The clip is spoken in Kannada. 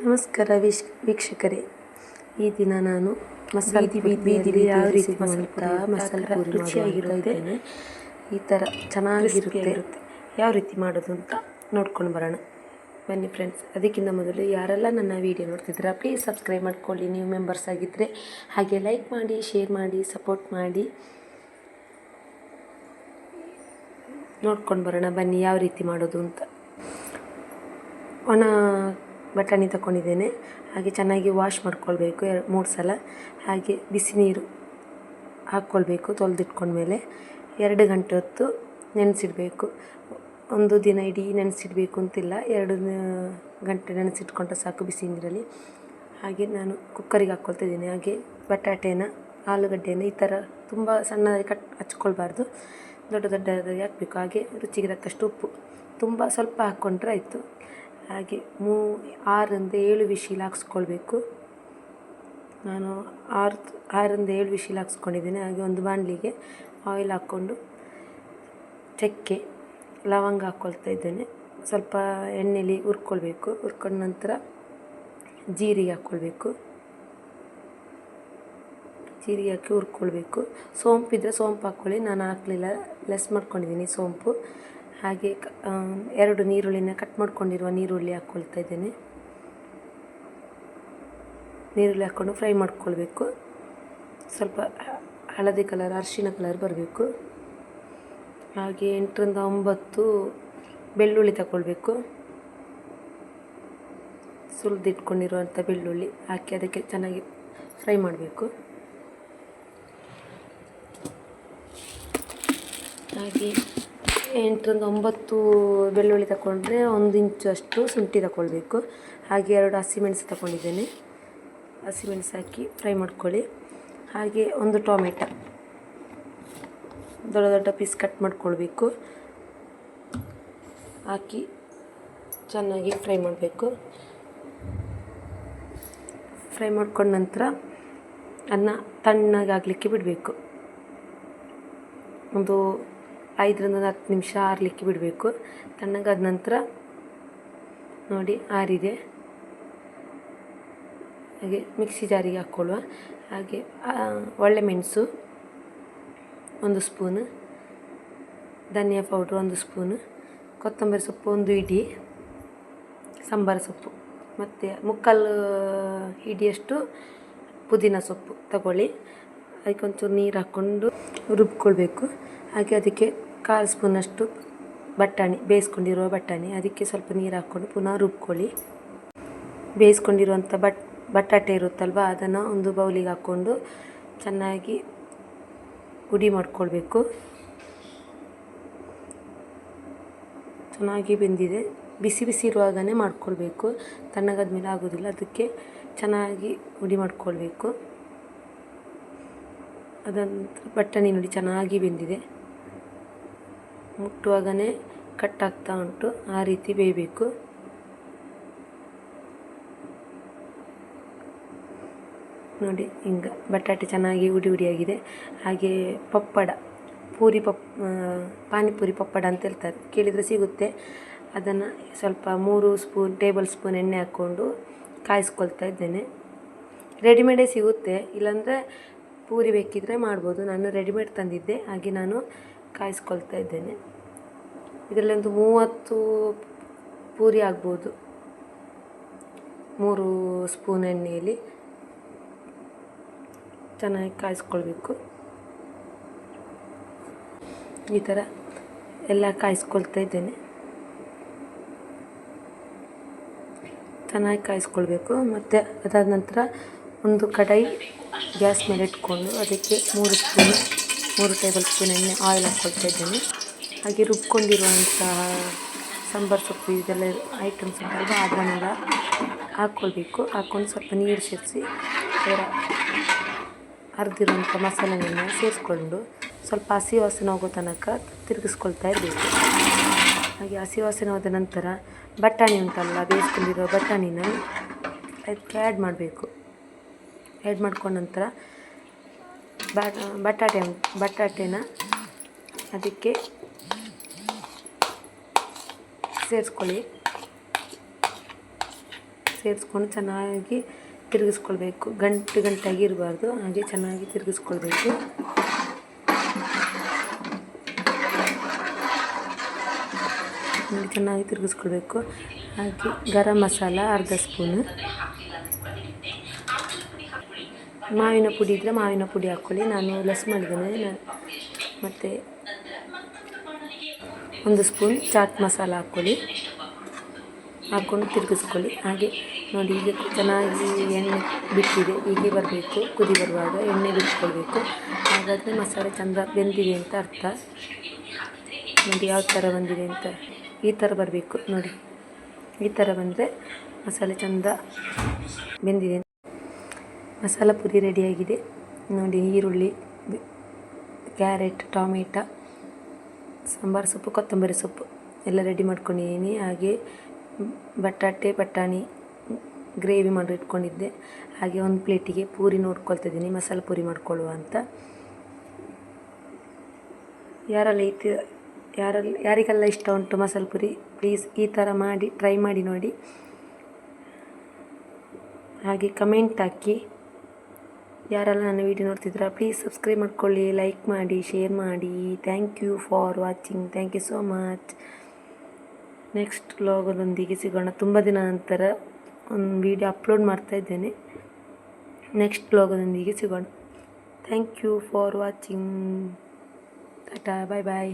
ನಮಸ್ಕಾರ ವೀಕ್ಷಕರೇ, ಈ ದಿನ ನಾನು ಬೀದಿಲಿ ಯಾವ ರೀತಿ ಮಸಾಲೆ ಪೂರಿ ರುಚಿಯಾಗಿರುತ್ತೆ, ಈ ಥರ ಚೆನ್ನಾಗಿರುತ್ತೆ, ಯಾವ ರೀತಿ ಮಾಡೋದು ಅಂತ ನೋಡ್ಕೊಂಡು ಬರೋಣ ಬನ್ನಿ ಫ್ರೆಂಡ್ಸ್. ಅದಕ್ಕಿಂತ ಮೊದಲು ಯಾರೆಲ್ಲ ನನ್ನ ವೀಡಿಯೋ ನೋಡ್ತಿದ್ದೀರಾ ಪ್ಲೀಸ್ ಸಬ್ಸ್ಕ್ರೈಬ್ ಮಾಡ್ಕೊಳ್ಳಿ, ನೀವು ಮೆಂಬರ್ಸ್ ಆಗಿದ್ದರೆ. ಹಾಗೆ ಲೈಕ್ ಮಾಡಿ, ಶೇರ್ ಮಾಡಿ, ಸಪೋರ್ಟ್ ಮಾಡಿ. ನೋಡ್ಕೊಂಡು ಬರೋಣ ಬನ್ನಿ ಯಾವ ರೀತಿ ಮಾಡೋದು ಅಂತ. ಒಣ ಬಟಾಣಿ ತಗೊಂಡಿದ್ದೇನೆ. ಹಾಗೆ ಚೆನ್ನಾಗಿ ವಾಶ್ ಮಾಡ್ಕೊಳ್ಬೇಕು 3 ಸಲ. ಹಾಗೆ ಬಿಸಿ ನೀರು ಹಾಕ್ಕೊಳ್ಬೇಕು ತೊಳೆದಿಟ್ಕೊಂಡ್ಮೇಲೆ. 2 ಗಂಟೆ ಹೊತ್ತು ನೆನೆಸಿಡಬೇಕು. ಒಂದು ದಿನ ಇಡೀ ನೆನೆಸಿಡಬೇಕು ಅಂತಿಲ್ಲ, 2 ಗಂಟೆ ನೆನೆಸಿಟ್ಕೊಂಡ್ರೆ ಸಾಕು ಬಿಸಿ ನೀರಲ್ಲಿ. ಹಾಗೆ ನಾನು ಕುಕ್ಕರಿಗೆ ಹಾಕ್ಕೊಳ್ತಿದ್ದೀನಿ. ಹಾಗೆ ಬಟಾಟೆನ, ಆಲೂಗಡ್ಡೆನ ಈ ಥರ ತುಂಬ ಸಣ್ಣದಾಗಿ ಹಚ್ಕೊಳ್ಬಾರ್ದು, ದೊಡ್ಡ ದೊಡ್ಡದಾಗಿ ಹಾಕಬೇಕು. ಹಾಗೆ ರುಚಿಗೆ ತಕ್ಕಷ್ಟು ಉಪ್ಪು ತುಂಬ ಸ್ವಲ್ಪ ಹಾಕ್ಕೊಂಡ್ರೆ ಆಯಿತು. ಹಾಗೆ 6-7 ವಿಶಿಲ್ ಹಾಕ್ಸ್ಕೊಳ್ಬೇಕು. ನಾನು 6-7 ವಿಶಿಲ್ ಹಾಕ್ಸ್ಕೊಂಡಿದ್ದೀನಿ. ಹಾಗೆ ಒಂದು ಬಾಣಲಿಗೆ ಆಯಿಲ್ ಹಾಕ್ಕೊಂಡು ಚಕ್ಕೆ ಲವಂಗ ಹಾಕ್ಕೊಳ್ತಾ ಇದ್ದೇನೆ. ಸ್ವಲ್ಪ ಎಣ್ಣೆಲಿ ಹುರ್ಕೊಳ್ಬೇಕು. ಹುರ್ಕೊಂಡ ನಂತರ ಜೀರಿಗೆ ಹಾಕ್ಕೊಳ್ಬೇಕು. ಜೀರಿಗೆ ಹಾಕಿ ಹುರ್ಕೊಳ್ಬೇಕು. ಸೋಂಪಿದ್ರೆ ಸೋಂಪು ಹಾಕ್ಕೊಳ್ಳಿ, ನಾನು ಹಾಕಲಿಲ್ಲ, ಲೆಸ್ ಮಾಡ್ಕೊಂಡಿದ್ದೀನಿ ಸೋಂಪು. ಹಾಗೆ 2 ನೀರುಳ್ಳಿನ ಕಟ್ ಮಾಡ್ಕೊಂಡಿರುವ ನೀರುಳ್ಳಿ ಹಾಕ್ಕೊಳ್ತಾ ಇದ್ದೇನೆ. ನೀರುಳ್ಳಿ ಹಾಕ್ಕೊಂಡು ಫ್ರೈ ಮಾಡ್ಕೊಳ್ಬೇಕು. ಸ್ವಲ್ಪ ಹಳದಿ ಕಲರ್, ಅರಿಶಿನ ಕಲರ್ ಬರಬೇಕು. ಹಾಗೆ 8-9 ಬೆಳ್ಳುಳ್ಳಿ ತಗೊಳ್ಬೇಕು. ಸುಲಿದಿಟ್ಕೊಂಡಿರುವಂಥ ಬೆಳ್ಳುಳ್ಳಿ ಹಾಕಿ ಅದಕ್ಕೆ ಚೆನ್ನಾಗಿ ಫ್ರೈ ಮಾಡಬೇಕು. ಹಾಗೆ 8-9 ಬೆಳ್ಳುಳ್ಳಿ ತಗೊಂಡ್ರೆ 1 ಇಂಚು ಅಷ್ಟು ಶುಂಠಿ ತಗೊಳ್ಬೇಕು. ಹಾಗೆ 2 ಹಸಿಮೆಣಸು ತಗೊಂಡಿದ್ದೇನೆ. ಹಸಿಮೆಣಸು ಹಾಕಿ ಫ್ರೈ ಮಾಡ್ಕೊಳ್ಳಿ. ಹಾಗೆ 1 ಟೊಮೆಟೊ ದೊಡ್ಡ ದೊಡ್ಡ ಪೀಸ್ ಕಟ್ ಮಾಡ್ಕೊಳ್ಬೇಕು. ಹಾಕಿ ಚೆನ್ನಾಗಿ ಫ್ರೈ ಮಾಡಬೇಕು. ಫ್ರೈ ಮಾಡ್ಕೊಂಡ ನಂತರ ಅನ್ನ ತಣ್ಣಗಾಗಲಿಕ್ಕೆ ಬಿಡಬೇಕು. ಒಂದು 5-10 ನಿಮಿಷ ಆರಲಿಕ್ಕೆ ಬಿಡಬೇಕು. ತಣ್ಣಗಾದ ನಂತರ ನೋಡಿ ಆರಿದೆ. ಹಾಗೆ ಮಿಕ್ಸಿ ಜಾರಿಗೆ ಹಾಕ್ಕೊಳ್ಳುವ. ಹಾಗೆ ಒಳ್ಳೆಮೆಣಸು 1 ಸ್ಪೂನು, ಧನಿಯಾ ಪೌಡ್ರ್ 1 ಸ್ಪೂನು, ಕೊತ್ತಂಬರಿ ಸೊಪ್ಪು 1 ಹಿಡಿ, ಸಾಂಬಾರು ಸೊಪ್ಪು ಮತ್ತು 3/4 ಹಿಡಿಯಷ್ಟು ಪುದೀನ ಸೊಪ್ಪು ತಗೊಳ್ಳಿ. ಅದಕ್ಕೆ ಒಂಚೂರು ನೀರು ಹಾಕ್ಕೊಂಡು ರುಬ್ಕೊಳ್ಬೇಕು. ಹಾಗೆ ಅದಕ್ಕೆ 1/4 ಸ್ಪೂನಷ್ಟು ಬಟಾಣಿ, ಬೇಯಿಸ್ಕೊಂಡಿರುವ ಬಟಾಣಿ, ಅದಕ್ಕೆ ಸ್ವಲ್ಪ ನೀರು ಹಾಕ್ಕೊಂಡು ಪುನಃ ರುಬ್ಕೊಳ್ಳಿ. ಬೇಯಿಸ್ಕೊಂಡಿರುವಂಥ ಬಟಾಟೆ ಇರುತ್ತಲ್ವ, ಅದನ್ನು ಒಂದು ಬೌಲಿಗೆ ಹಾಕ್ಕೊಂಡು ಚೆನ್ನಾಗಿ ಪುಡಿ ಮಾಡ್ಕೊಳ್ಬೇಕು. ಚೆನ್ನಾಗಿ ಬೆಂದಿದೆ. ಬಿಸಿ ಬಿಸಿ ಇರುವಾಗಲೇ ಮಾಡ್ಕೊಳ್ಬೇಕು, ತಣ್ಣಗಾದ ಮೇಲೆ ಆಗೋದಿಲ್ಲ. ಅದಕ್ಕೆ ಚೆನ್ನಾಗಿ ಪುಡಿ ಮಾಡ್ಕೊಳ್ಬೇಕು. ಅದಂತರ ಬಟಾಣಿ ನೋಡಿ ಚೆನ್ನಾಗಿ ಬೆಂದಿದೆ. ಮುಟ್ಟುವಾಗಲೇ ಕಟ್ಟಾಗ್ತಾ ಉಂಟು, ಆ ರೀತಿ ಬೇಯಬೇಕು. ನೋಡಿ ಹಿಂಗೆ ಬಟಾಟೆ ಚೆನ್ನಾಗಿ ಉಡಿಯಾಗಿದೆ. ಹಾಗೆ ಪಪ್ಪಡ, ಪಾನಿಪುರಿ ಪಪ್ಪಡ ಅಂತ ಹೇಳ್ತಾರೆ, ಕೇಳಿದರೆ ಸಿಗುತ್ತೆ. ಅದನ್ನು ಸ್ವಲ್ಪ 3 ಟೇಬಲ್ ಸ್ಪೂನ್ ಎಣ್ಣೆ ಹಾಕ್ಕೊಂಡು ಕಾಯಿಸ್ಕೊಳ್ತಾ ಇದ್ದೇನೆ. ರೆಡಿಮೇಡೇ ಸಿಗುತ್ತೆ, ಇಲ್ಲಾಂದರೆ ಪೂರಿ ಬೇಕಿದ್ದರೆ ಮಾಡ್ಬೋದು. ನಾನು ರೆಡಿಮೇಡ್ ತಂದಿದ್ದೆ, ಹಾಗೆ ನಾನು ಕಾಯಿಸ್ಕೊಳ್ತಾ ಇದ್ದೇನೆ. ಇದರಲ್ಲಿ ಒಂದು 30 ಪೂರಿ ಆಗ್ಬೋದು. 3 ಸ್ಪೂನ್ ಎಣ್ಣೆಯಲ್ಲಿ ಚೆನ್ನಾಗಿ ಕಾಯಿಸ್ಕೊಳ್ಬೇಕು. ಈ ಥರ ಎಲ್ಲ ಕಾಯಿಸ್ಕೊಳ್ತಾ ಇದ್ದೇನೆ. ಚೆನ್ನಾಗಿ ಕಾಯಿಸ್ಕೊಳ್ಬೇಕು. ಮತ್ತು ಅದಾದ ನಂತರ ಒಂದು ಕಡಾಯಿ ಗ್ಯಾಸ್ ಮೇಲೆ ಇಟ್ಕೊಂಡು ಅದಕ್ಕೆ 3 ಟೇಬಲ್ ಸ್ಪೂನ್ ಎಣ್ಣೆ ಆಯಿಲ್ ಹಾಕ್ಕೊಳ್ತಾ ಇದ್ದೇನೆ. ಹಾಗೆ ರುಬ್ಕೊಂಡಿರುವಂತಹ ಸಾಂಬಾರು ಸೊಪ್ಪು ಇದೆಲ್ಲ ಐಟಮ್ಸ್ ಉಂಟಲ್ವ, ಅದನ್ನೆಲ್ಲ ಹಾಕ್ಕೊಳ್ಬೇಕು. ಹಾಕ್ಕೊಂಡು ಸ್ವಲ್ಪ ನೀರು ಸೇರಿಸಿ ಅದರ ಅರ್ದಿರುವಂಥ ಮಸಾಲೆಯನ್ನು ಸೇರಿಸ್ಕೊಂಡು ಸ್ವಲ್ಪ ಹಸಿ ವಾಸನೆ ಹೋಗೋ ತನಕ ತಿರುಗಿಸ್ಕೊಳ್ತಾ ಇರಬೇಕು. ಹಾಗೆ ಹಸಿ ವಾಸನೆ ಹೋದ ನಂತರ ಬಟಾಣಿ ಉಂಟಲ್ಲ, ಬೇಯಿಸ್ಕೊಂಡಿರೋ ಬಟಾಣಿನ ಅದಕ್ಕೆ ಆ್ಯಡ್ ಮಾಡಬೇಕು. ಆ್ಯಡ್ ಮಾಡ್ಕೊಂಡ ನಂತರ ಬಟಾಟೆನ ಅದಕ್ಕೆ ಸೇರಿಸ್ಕೊಳ್ಳಿ. ಸೇರಿಸ್ಕೊಂಡು ಚೆನ್ನಾಗಿ ತಿರುಗಿಸ್ಕೊಳ್ಬೇಕು. ಗಂಟಾಗಿ ಇರಬಾರ್ದು, ಹಾಗೆ ಚೆನ್ನಾಗಿ ತಿರುಗಿಸ್ಕೊಳ್ಬೇಕು. ಚೆನ್ನಾಗಿ ತಿರುಗಿಸ್ಕೊಳ್ಬೇಕು. ಹಾಗೆ ಗರಂ ಮಸಾಲ ಅರ್ಧ ಸ್ಪೂನು, ಮಾವಿನ ಪುಡಿ ಇದ್ದರೆ ಮಾವಿನ ಪುಡಿ ಹಾಕ್ಕೊಳ್ಳಿ. ನಾನು ಲೆಸ್ ಮಾಡಿದ್ದೇನೆ. ಮತ್ತು 1 ಸ್ಪೂನ್ ಚಾಟ್ ಮಸಾಲ ಹಾಕ್ಕೊಳ್ಳಿ. ಹಾಕ್ಕೊಂಡು ತಿರುಗಿಸ್ಕೊಳ್ಳಿ. ಹಾಗೆ ನೋಡಿ, ಈಗ ಚೆನ್ನಾಗಿ ಎಣ್ಣೆ ಬಿಟ್ಟಿದೆ, ಹೀಗೆ ಬರಬೇಕು. ಕುದಿ ಬರುವಾಗ ಎಣ್ಣೆ ಬಿಟ್ಕೊಳ್ಬೇಕು. ಹಾಗಾದರೆ ಮಸಾಲೆ ಚೆಂದ ಬೆಂದಿದೆ ಅಂತ ಅರ್ಥ. ನೋಡಿ ಯಾವ ಥರ ಬಂದಿದೆ ಅಂತ, ಈ ಥರ ಬರಬೇಕು ನೋಡಿ. ಈ ಥರ ಬಂದರೆ ಮಸಾಲೆ ಚೆಂದ ಬೆಂದಿದೆ. ಮಸಾಲ ಪುರಿ ರೆಡಿಯಾಗಿದೆ ನೋಡಿ. ಈರುಳ್ಳಿ, ಕ್ಯಾರೆಟ್, ಟೊಮೆಟೊ, ಸಾಂಬಾರು ಸೊಪ್ಪು, ಕೊತ್ತಂಬರಿ ಸೊಪ್ಪು ಎಲ್ಲ ರೆಡಿ ಮಾಡ್ಕೊಂಡಿದ್ದೀನಿ. ಹಾಗೆ ಬಟಾಣಿ ಗ್ರೇವಿ ಮಾಡಿ ಇಟ್ಕೊಂಡಿದ್ದೆ. ಹಾಗೆ ಒಂದು ಪ್ಲೇಟಿಗೆ ಪೂರಿ ನೋಡ್ಕೊಳ್ತಾ ಇದ್ದೀನಿ, ಮಸಾಲೆ ಪೂರಿ ಮಾಡ್ಕೊಳ್ಳುವ ಅಂತ. ಯಾರಿಗೆಲ್ಲ ಇಷ್ಟ ಉಂಟು ಮಸಾಲೆ ಪುರಿ, ಪ್ಲೀಸ್ ಈ ಥರ ಮಾಡಿ ಟ್ರೈ ಮಾಡಿ ನೋಡಿ. ಹಾಗೆ ಕಮೆಂಟ್ ಹಾಕಿ. ಯಾರೆಲ್ಲ ನನ್ನ ವೀಡಿಯೋ ನೋಡ್ತಿದ್ದೀರಾ ಪ್ಲೀಸ್ ಸಬ್ಸ್ಕ್ರೈಬ್ ಮಾಡ್ಕೊಳ್ಳಿ, ಲೈಕ್ ಮಾಡಿ, ಶೇರ್ ಮಾಡಿ. Thank you for watching. Thank you so much. Next ವ್ಲಾಗದೊಂದಿಗೆ ಸಿಗೋಣ. ತುಂಬ ದಿನ ನಂತರ ಒಂದು ವೀಡಿಯೋ ಅಪ್ಲೋಡ್ ಮಾಡ್ತಾ ಇದ್ದೇನೆ. ನೆಕ್ಸ್ಟ್ ವ್ಲಾಗದೊಂದಿಗೆ ಸಿಗೋಣ. Thank you for watching. Tata, bye bye.